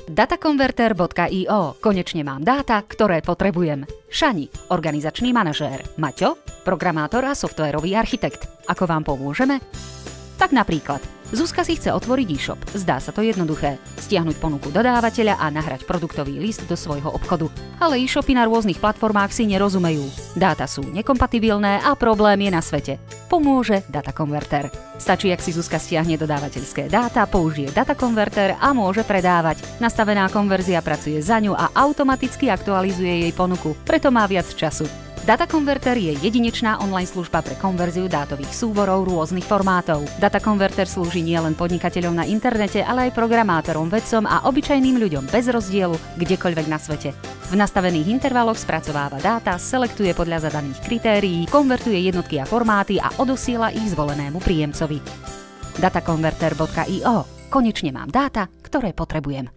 Datakonverter.io. Konečne mám dáta, ktoré potrebujem. Šani, organizačný manažér. Maťo, programátor a softvérový architekt. Ako vám pomôžeme? Tak napríklad, Zuzka si chce otvoriť e-shop. Zdá sa to jednoduché. Stiahnuť ponuku dodávateľa a nahrať produktový list do svojho obchodu. Ale e-shopy na rôznych platformách si nerozumejú. Dáta sú nekompatibilné a problém je na svete. Pomôže Datakonverter. Stačí, ak si Zuzka stiahne dodávateľské dáta, použije Datakonverter a môže predávať. Nastavená konverzia pracuje za ňu a automaticky aktualizuje jej ponuku, preto má viac času. Datakonverter je jedinečná online služba pre konverziu dátových súborov rôznych formátov. Datakonverter slúži nielen podnikateľom na internete, ale aj programátorom, vedcom a obyčajným ľuďom bez rozdielu kdekoľvek na svete. V nastavených intervaloch spracováva dáta, selektuje podľa zadaných kritérií, konvertuje jednotky a formáty a odosiela ich zvolenému príjemcovi. Datakonverter.io. Konečne mám dáta, ktoré potrebujem.